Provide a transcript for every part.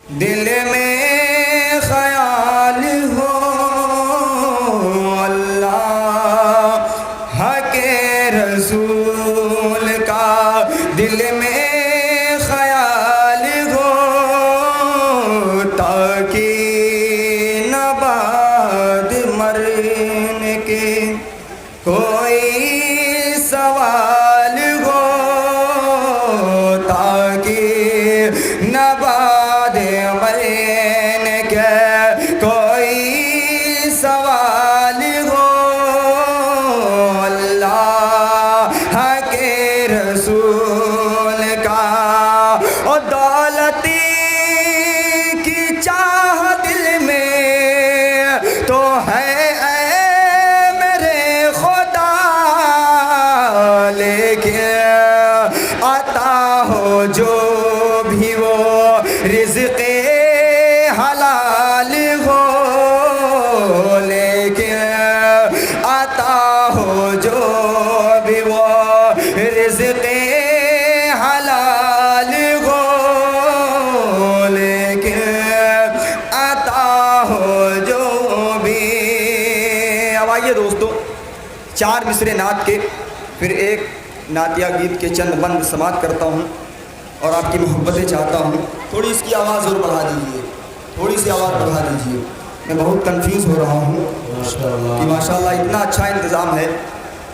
दिल में ख्याल हो अल्लाह के रसूल का, दिल में ख्याल हो ताकि न बाद मरने के कोई सवाल हो, ताकि न बाद मरने के कोई सवाल हो अल्लाह के रसूल का। और दौलती की चाह दिल में तो है ऐ मेरे खुदा, लेकिन आता हो जो भी वो रिज़्क़े हलाल हो, लेकिन आता हो जो भी वो रिज़्क़े हलाल हो, लेकिन आता हो जो भी। अब आइए दोस्तों, चार मिसरे नात के फिर एक नातिया गीत के चंद बंद समाप्त करता हूँ और आपकी मोहब्बतें चाहता हूँ। थोड़ी इसकी आवाज़ और बढ़ा दीजिए, थोड़ी सी आवाज़ बढ़ा दीजिए। मैं बहुत कंफ्यूज हो रहा हूँ कि माशाल्लाह इतना अच्छा इंतज़ाम है,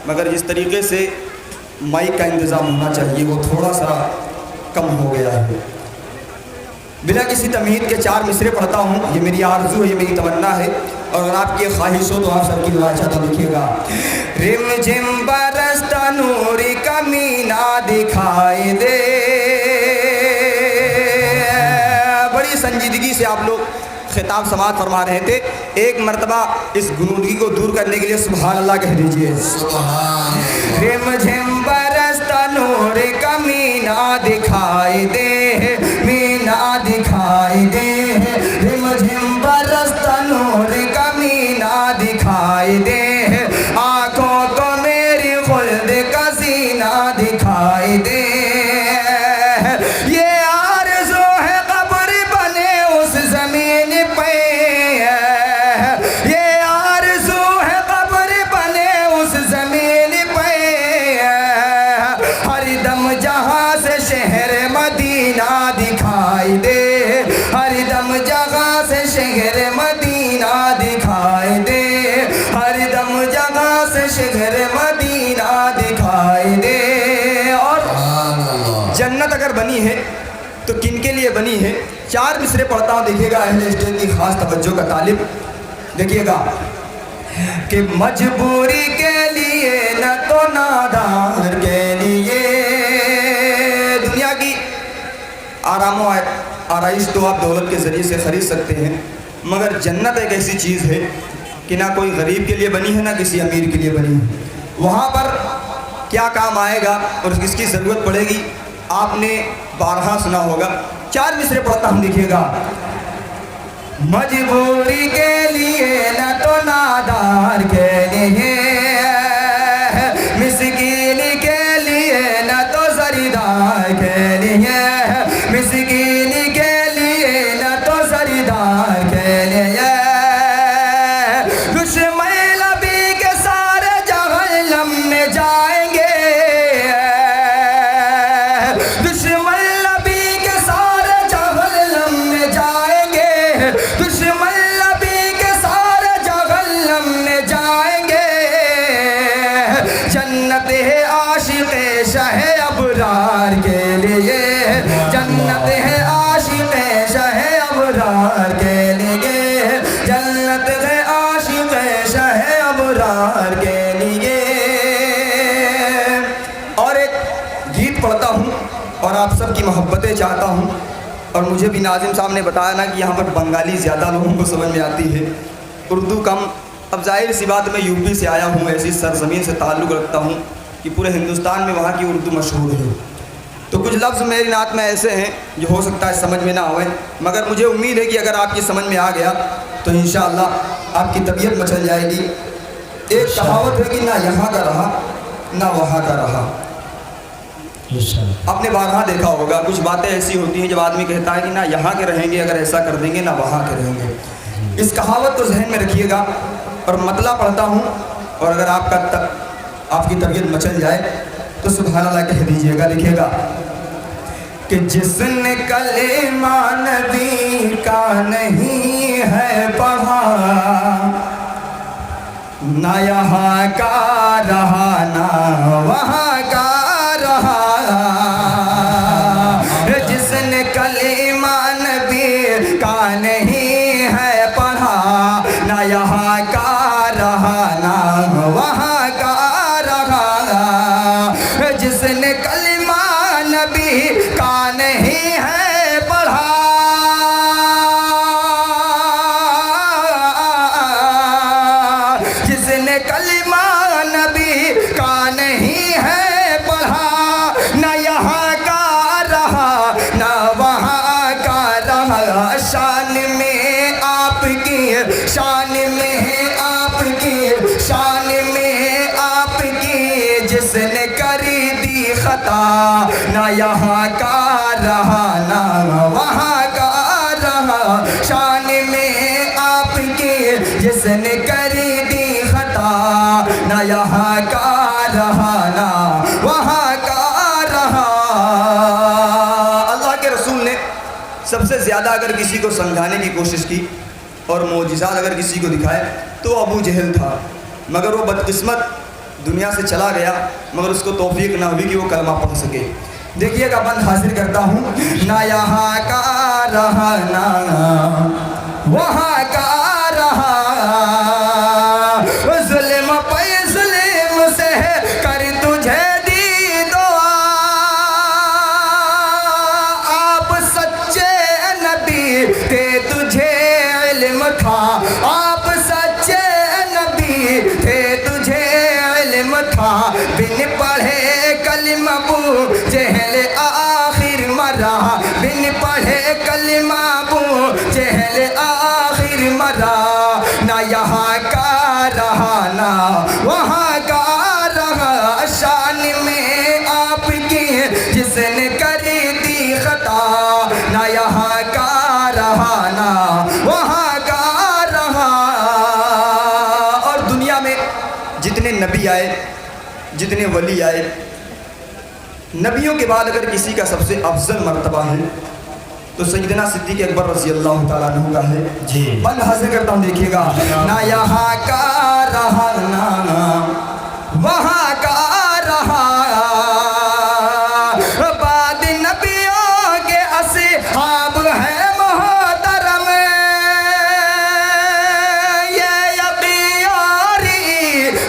मगर जिस तरीके से माइक का इंतज़ाम होना चाहिए वो थोड़ा सा कम हो गया है। बिना किसी तमहीद के चार मिसरे पढ़ता हूँ, ये मेरी आरज़ू है, ये मेरी तमन्ना है, और अगर आपकी ख्वाहिश हो तो आप सबकी दुआ चाहता लिखिएगा। रिम झिम बरसता नूर का मीना दिखाई दे। बड़ी संजीदगी से आप लोग खिताब समात फरमा रहे थे। एक मरतबा इस गुनूदगी को दूर करने के लिए सुभान अल्लाह कह दीजिए। रिम झिम बरसता नूर का मीना दिखाई दे, मीना दिखाई दे। रिम झिम बरसता नूर का मीना दिखाई दे, आँखों को मेरी खुल्द का सीना दिखाई दे। ये आरज़ू है कब्र बने उस ज़मीन पे, ये आरज़ू है कब्र बने उस ज़मीन पे। हर दम जहाँ से शहर मदीना दिखाई दे, हर दम जहाँ से शहर मदीना दिखाई दे, हर दम जहाँ से शहर मदीना दिखाई दे। और जन्नत अगर बनी है तो किन के लिए बनी है? चार मिसरे पढ़ता हूँ, देखिएगा अहले स्टेज की खास तवज्जो का तालिब। देखिएगा कि मजबूरी के लिए न तो नादान के लिए, दुनिया की आराम आराइश तो आप दौलत के ज़रिए से ख़रीद सकते हैं, मगर जन्नत एक ऐसी चीज़ है कि ना कोई गरीब के लिए बनी है ना किसी अमीर के लिए बनी है। वहाँ पर क्या काम आएगा और किसकी ज़रूरत पड़ेगी आपने बारहा सुना होगा। चार मिसरे पढ़ता हम, देखिएगा। मजबूरी के लिए न तो नादार के लिए, मिस्कीन के लिए न तो जरीदार के लिए, मिस्कीन के लिए न तो जरीदार के लिए। दुश्मन नबी के सारे जहन्नम में जाएंगे, दुश्मन नबी के सारे जहन्नम में जाएंगे, दुश्मन नबी के सारे जहन्नम में जाएंगे। जन्नत है आशिक़े शाहे अबरार के लिए, जन्नत है आशिक़े शाहे अबरार के लिए, जन्नत है आशिक़े शाहे अबरार के लिए। और एक गीत पढ़ता हूँ और आप सबकी मोहब्बतें चाहता हूँ। और मुझे भी नाज़िम साहब ने बताया ना कि यहाँ पर बंगाली ज़्यादा लोगों को समझ में आती है, उर्दू कम। अब जाहिर सी बात, मैं यूपी से आया हूँ, ऐसी सरज़मीन से ताल्लुक़ रखता हूँ कि पूरे हिंदुस्तान में वहाँ की उर्दू मशहूर है। तो कुछ लफ्ज़ मेरी नात में ऐसे हैं जो हो सकता है समझ में ना आए, मगर मुझे उम्मीद है कि अगर आपकी समझ में आ गया तो इंशाअल्लाह आपकी तबीयत मचल जाएगी। एक कहावत है कि ना यहाँ का रहा ना वहाँ का रहा। आपने बारहा देखा होगा, कुछ बातें ऐसी होती हैं जब आदमी कहता है कि ना यहाँ के रहेंगे, अगर ऐसा कर देंगे ना वहाँ के रहेंगे। इस कहावत को जहन में रखिएगा और मतला पढ़ता हूँ, और अगर आपकी तबीयत मचल जाए तो सुभान अल्लाह कह दीजिएगा। लिखिएगा कि जिसने कलेमा नबी का नहीं है पढ़ा, ना यहाँ का रहा ना वहाँ का रहा। जिसने कलेमा नबी का नहीं है पढ़ा, ना यहाँ का रहा ना वहाँ का रहा। जिसने कलेमा नबी का नहीं है पढ़ा, जिसने कलिमा नबी का नहीं है पढ़ा, न यहाँ का रहा न वहाँ का रहा। शान में आपकी, शान में आपकी, शान में आपकी जिसने करी दी खता, न यहाँ का रहा न वहाँ का रहा। शान में आपकी जिसने करी दी खता, न यहाँ का रहा ना वहाँ का रहा। अल्लाह के रसूल ने सबसे ज़्यादा अगर किसी को समझाने की कोशिश की और मोजिज़ात अगर किसी को दिखाए तो अबू जहल था, मगर वो बदकिस्मत दुनिया से चला गया, मगर उसको तौफीक ना हुई कि वो कलमा पढ़ सके। देखिएगा, बंद हाजिर करता हूँ। ना यहाँ का रहा ना वहाँ का रहा, जुल्म पे जुल्म से कर तुझे दी दुआ। आप सच्चे नबी थे तुझे इल्म था, आप सच्चे नबी थे तुझे इल्म था। बिन पढ़े कलिमा अबू जहल आखिर मरा, बिन पढ़े कलिमा अबू जहल आखिर मरा। ना यहाँ का रहा ना वहाँ का रहा। शान में आपकी जिसने करी दी खता, ना यहाँ का रहा ना वहाँ का रहा। और दुनिया में जितने नबी आए, जितने वली आए, नबियों के बाद अगर किसी का सबसे अफजल मर्तबा है तो सैयदना सिद्दीक़ अकबर रज़ी अल्लाह ताला अन्हु का है जी। बंद हाजिर करता हूँ, देखिएगा। ना यहाँ का रहा ना वहाँ का रहा, बाद नबियों के असहाब है मोहतरम, ये यकीयारी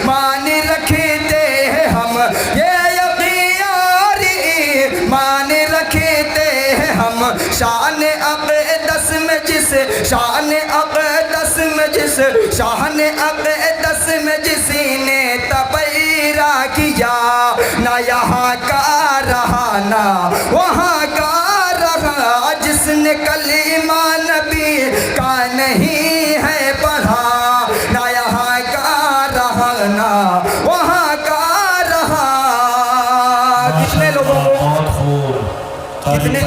मान रखते हैं हम, ये यकीयारी मान रखते हैं हम। शान अक़दस में जिस, शान अक़दस में जिस, शान अक़दस में जिसने तबैरा किया, ना यहाँ का रहा ना वहाँ का रहा। जिसने कलीमा नबी का नहीं है पढ़ा, ना यहाँ का रहा ना वहाँ का रहा। कितने लोगों को, कितने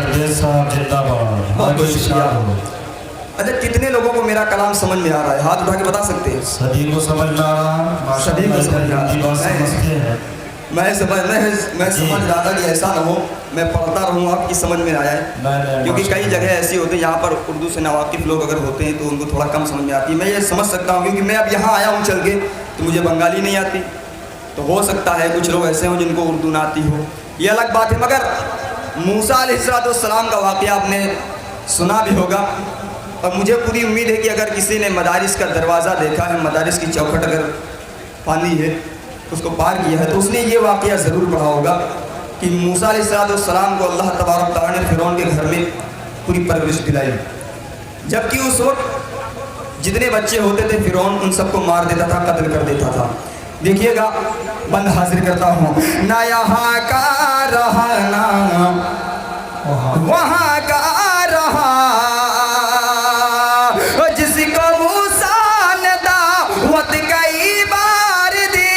अच्छा कितने लोगों को मेरा कलाम समझ में आ रहा है? हाथ उठा के बता सकते हैं। सभी को समझ में आ रहा, सभी को समझ में आ रहा। समझते हैं। मैं समझ रहा था कि ऐसा ना हो मैं पढ़ता रहूँ आपकी समझ में आया है, क्योंकि कई जगह ऐसी होती है जहाँ पर उर्दू से नावाकिफ़ लोग अगर होते हैं तो उनको थोड़ा कम समझ में आती है। मैं ये समझ सकता हूँ क्योंकि मैं अब यहाँ आया हूँ चल के, तो मुझे बंगाली नहीं आती, तो हो सकता है कुछ लोग ऐसे हों जिनको उर्दू ना आती हो, ये अलग बात है। मगर मूसा अलैहिस्सलाम का वाक़या आपने सुना भी होगा, और मुझे पूरी उम्मीद है कि अगर किसी ने मदारिस का दरवाज़ा देखा है, मदारिस की चौखट अगर पानी है, उसको पार किया है, तो उसने ये वाक़या ज़रूर पढ़ा होगा कि मूसा अलैहिस्सलाम को अल्लाह तबारक तआला ने फ़िरौन के घर में पूरी परवरिश दिलाई, जबकि उस वक्त जितने बच्चे होते थे फ़िरौन उन सबको मार देता था, कत्ल कर देता था। देखिएगा, बंद हाजिर करता हूँ। ना यहाँ का रहा ना वहाँ का रहा, जिसको मूसा ने दावत कई बार दी,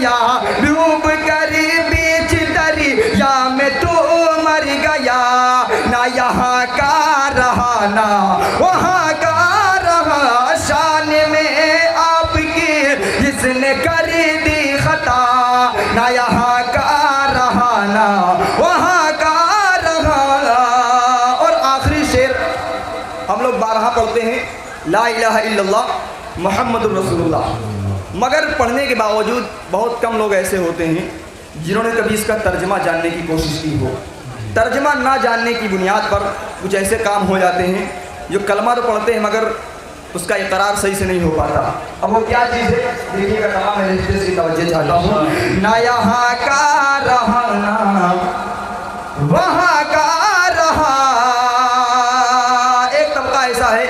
गया, डूब कर बीच दरिया में तू मर गया। ना यहाँ का रहा ना वहाँ का रहा, शान में आपकी जिसने कर दी खता। ना यहाँ का रहा ना वहाँ का रहा। और आखिरी शेर हम लोग 12 पढ़ते हैं, ला इलाहा इल्लल्लाह मुहम्मदुर रसूलुल्लाह, मगर पढ़ने के बावजूद बहुत कम लोग ऐसे होते हैं जिन्होंने कभी इसका तर्जमा जानने की कोशिश की हो। तर्जमा ना जानने की बुनियाद पर कुछ ऐसे काम हो जाते हैं जो कलमा तो पढ़ते हैं मगर उसका इकरार सही से नहीं हो पाता। अब वो क्या चीज़ है देखिएगा, तमाम रिश्ते की तवज्जो चाहता हूँ। ना यहाँ का रहा ना वहाँ का रहा। एक तबका ऐसा है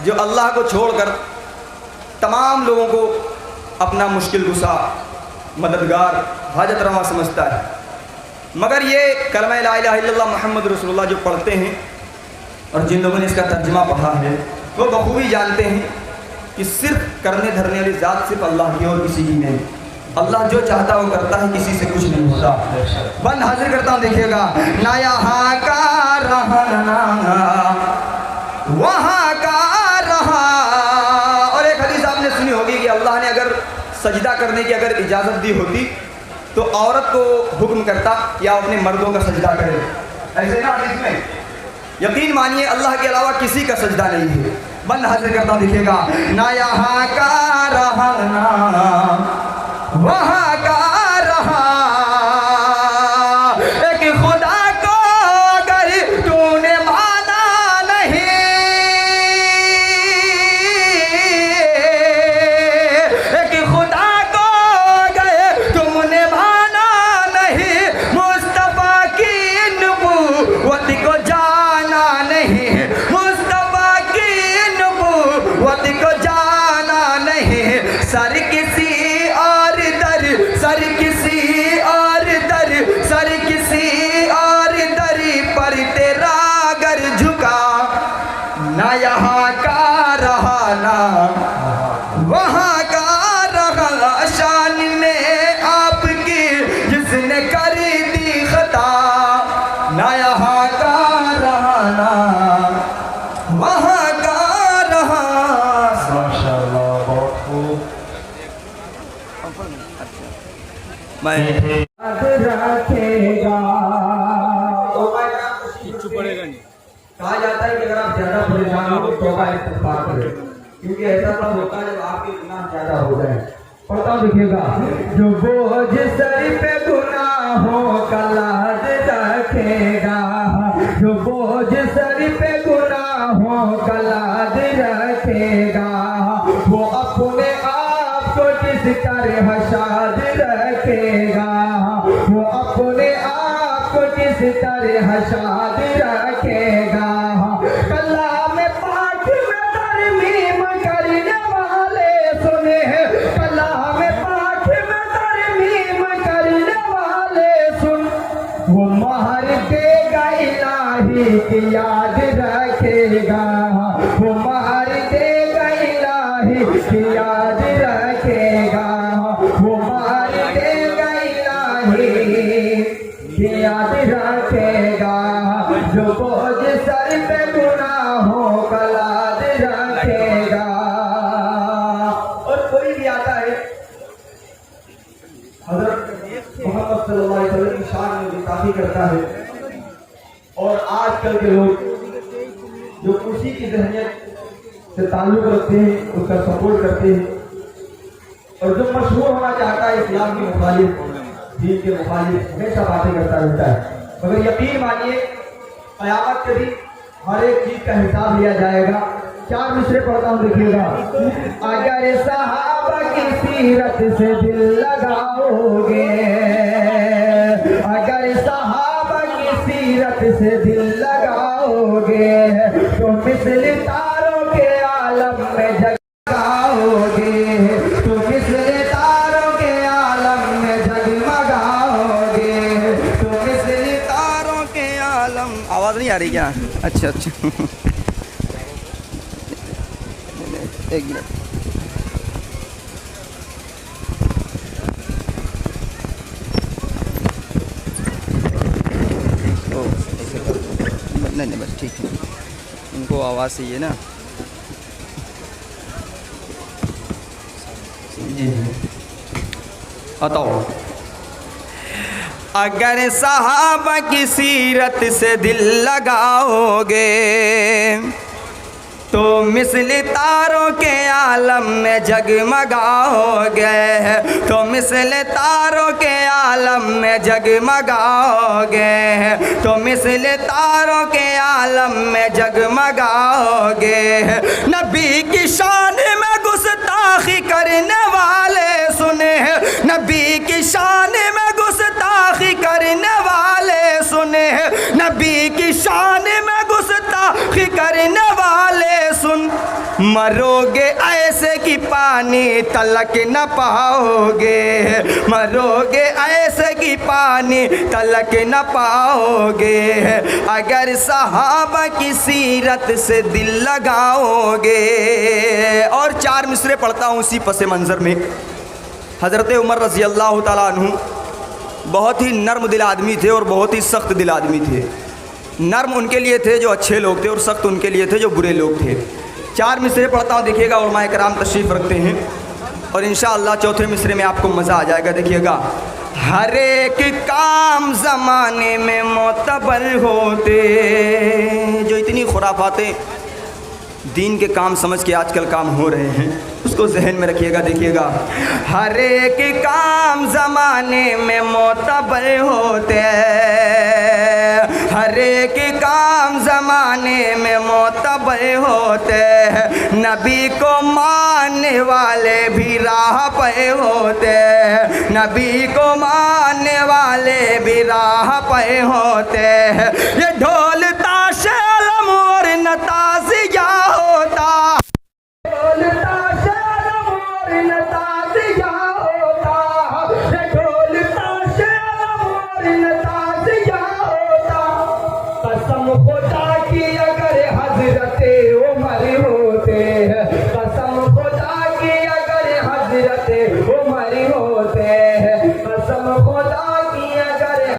जो अल्लाह को छोड़कर तमाम लोगों को अपना मुश्किल गुस्सा मददगार हाजत रवा समझता है, मगर ये कलमा ला इलाहा इल्लल्लाह मुहम्मद रसूलुल्लाह जो पढ़ते हैं और जिन लोगों ने इसका तर्जुमा पढ़ा है वो बखूबी जानते हैं कि सिर्फ करने धरने वाली ज़ात सिर्फ अल्लाह की और किसी की नहीं। अल्लाह जो चाहता वो करता है, किसी से कुछ नहीं होता। बंद हाजिर करता हूँ, देखिएगा। ना यहाँ का रहा ना वहाँ का रहा। और एक हदीस आपने सुनी होगी कि अल्लाह ने अगर सजदा करने की अगर इजाज़त दी होती तो औरत को हुक्म करता या अपने मर्दों का सजदा करे। ऐसे ना हदीस में, यकीन मानिए अल्लाह के अलावा किसी का सजदा नहीं है। बंद हाजिर करता हूँ, देखिएगा। ना यहाँ का रहा ना वहाँ का रहा। एक खुदा को अगर तूने माना नहीं, एक खुदा को अगर तुमने माना नहीं, मुस्तफा की नबूवत को जाना नहीं, मुस्तफा की नबूवत को जाना नहीं। सर किसी और दर, सर किसी और दर, सर किसी और दर पर तेरा गर झुका। ना यहाँ का रहा ना वहाँ का रहा, शान में आपकी जिसने कर दी खता। ना यहाँ का रहा ना वहाँ का रहा। माशाअल्लाह, बहुत खूब। मैं रखेगा पड़ेगा नहीं। कहा जाता है कि अगर आप ज्यादा परेशान हो तो तौबा इस्तिग़फ़ार करें, क्योंकि ऐसा तब होता है जब आपके गुनाह ज्यादा हो जाए। पढ़ता देखिएगा। जो बोझ सर पे गुनाहों का लाद रखेगा, जो बोझ सर पे गुनाहों का लाद रखेगा, वो अपने आप को किस तरह शाद रखेगा, वो अपने आप को किस तरह शाद रखेगा। कलाम पाक में तरमीम करने वाले सुने, कलाम पाक में तरमीम करने वाले सुन, वो महर देगा इलाही की याद रखेगा, वो महर देगा इलाही की याद रखेगा, वो महर देगा इलाही की याद रखेगा। जो बोझ सर पे गुनाहों का लाद रखेगा। और कोई भी आता है हज़रत मोहम्मद सल्लल्लाहु अलैहि वसल्लम की शान में गुस्ताखी करता है, और आजकल के लोग जो खुशी की जहनियत से ताल्लुक रखते हैं उसका सपोर्ट करते हैं, और जो मशहूर होना चाहता है इस्लाम के मुखालिफ, दीन के मुखालिफ, हमेशा बातें करता रहता है। मगर यकीन मानिए क़यामत के दिन हर एक चीज का हिसाब लिया जाएगा। 4 मिसरे पढ़ता हूँ, देखिएगा। अगर सहाबा की सीरत से दिल लगाओगे, अगर सहाबा की सीरत से दिल लगाओगे, तो मिस्ल तारों के आलम में जगाओगे, तो मिस्ल तारों के आलम में जगमगाओगे, तो मिस्ल तारों के आलम। आवाज नहीं आ रही क्या? अच्छा एक मिनट। रहने बस, ठीक है, उनको आवाज़ चाहिए ना। जी बताओ। अगर सहाबा की सीरत से दिल लगाओगे तो मिस्ल तारों के आलम में जगमगाओगे, तो मिस्ल तारों के आलम में जगमगाओगे, तो मिस्ल तारों के आलम में जगमगाओगे। नबी की शान में गुस्ताखी करने वाले सुने, नबी की शान में गुस्ताखी करने वाले सुने, नबी की शान में गुस्ताखी करने वाले सुन। मरोगे ऐसे कि पानी तलक न पाओगे, मरोगे ऐसे कि पानी तलक न पाओगे। अगर सहाबा की सीरत से दिल लगाओगे। और 4 मिसरे पढ़ता हूँ उसी पस मंज़र में। हज़रत उमर रज़ी अल्लाह ताला अन्हु बहुत ही नर्म दिल आदमी थे और बहुत ही सख्त दिल आदमी थे। नर्म उनके लिए थे जो अच्छे लोग थे और सख्त उनके लिए थे जो बुरे लोग थे। 4 मिसरे पढ़ता हूँ, देखिएगा। उलमाए कराम तशरीफ़ रखते हैं और इंशाअल्लाह चौथे मिसरे में आपको मज़ा आ जाएगा। देखिएगा। हर एक काम ज़माने में मोतबर होते, जो इतनी खुराफातें दीन के काम समझ के आजकल काम हो रहे हैं, उसको जहन में रखिएगा। देखिएगा। हर एक काम ज़माने में मोतबर होते, हर एक काम ज़माने में मोतबर होते। नबी को मानने वाले भी राह पे होते, नबी को मानने वाले भी राह पे होते। ये ढोल ताश अलम और नताज़िया होता, ढोल ताश अलम और नताज़िया होता, ये ढोल ताश अलम और नताज़िया होता। कसम खुदा की अगर हज़रत उमर होते, कसम खुदा की अगर हज़रत उमर होते, कसम खुदा